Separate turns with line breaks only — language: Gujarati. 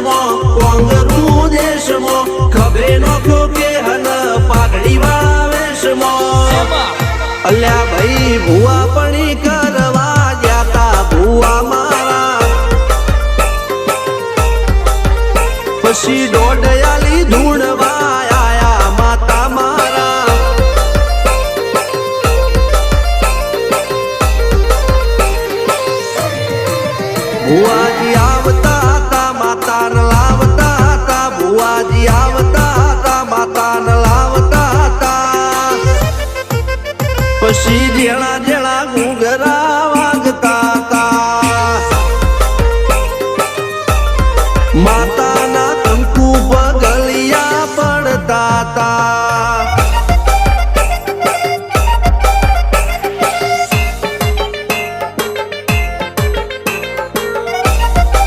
દેશમાં કોંગરું દેશમાં ખભે નોખ્યો કે હન પાઘડી વાળા વેશમાં અલ્યા ભાઈ ભૂવા પણી કરવા જાતા ભૂવા મારા પછી દોઢયાલી ધૂણવા આયા માતા મારા ભુવાજી આવતા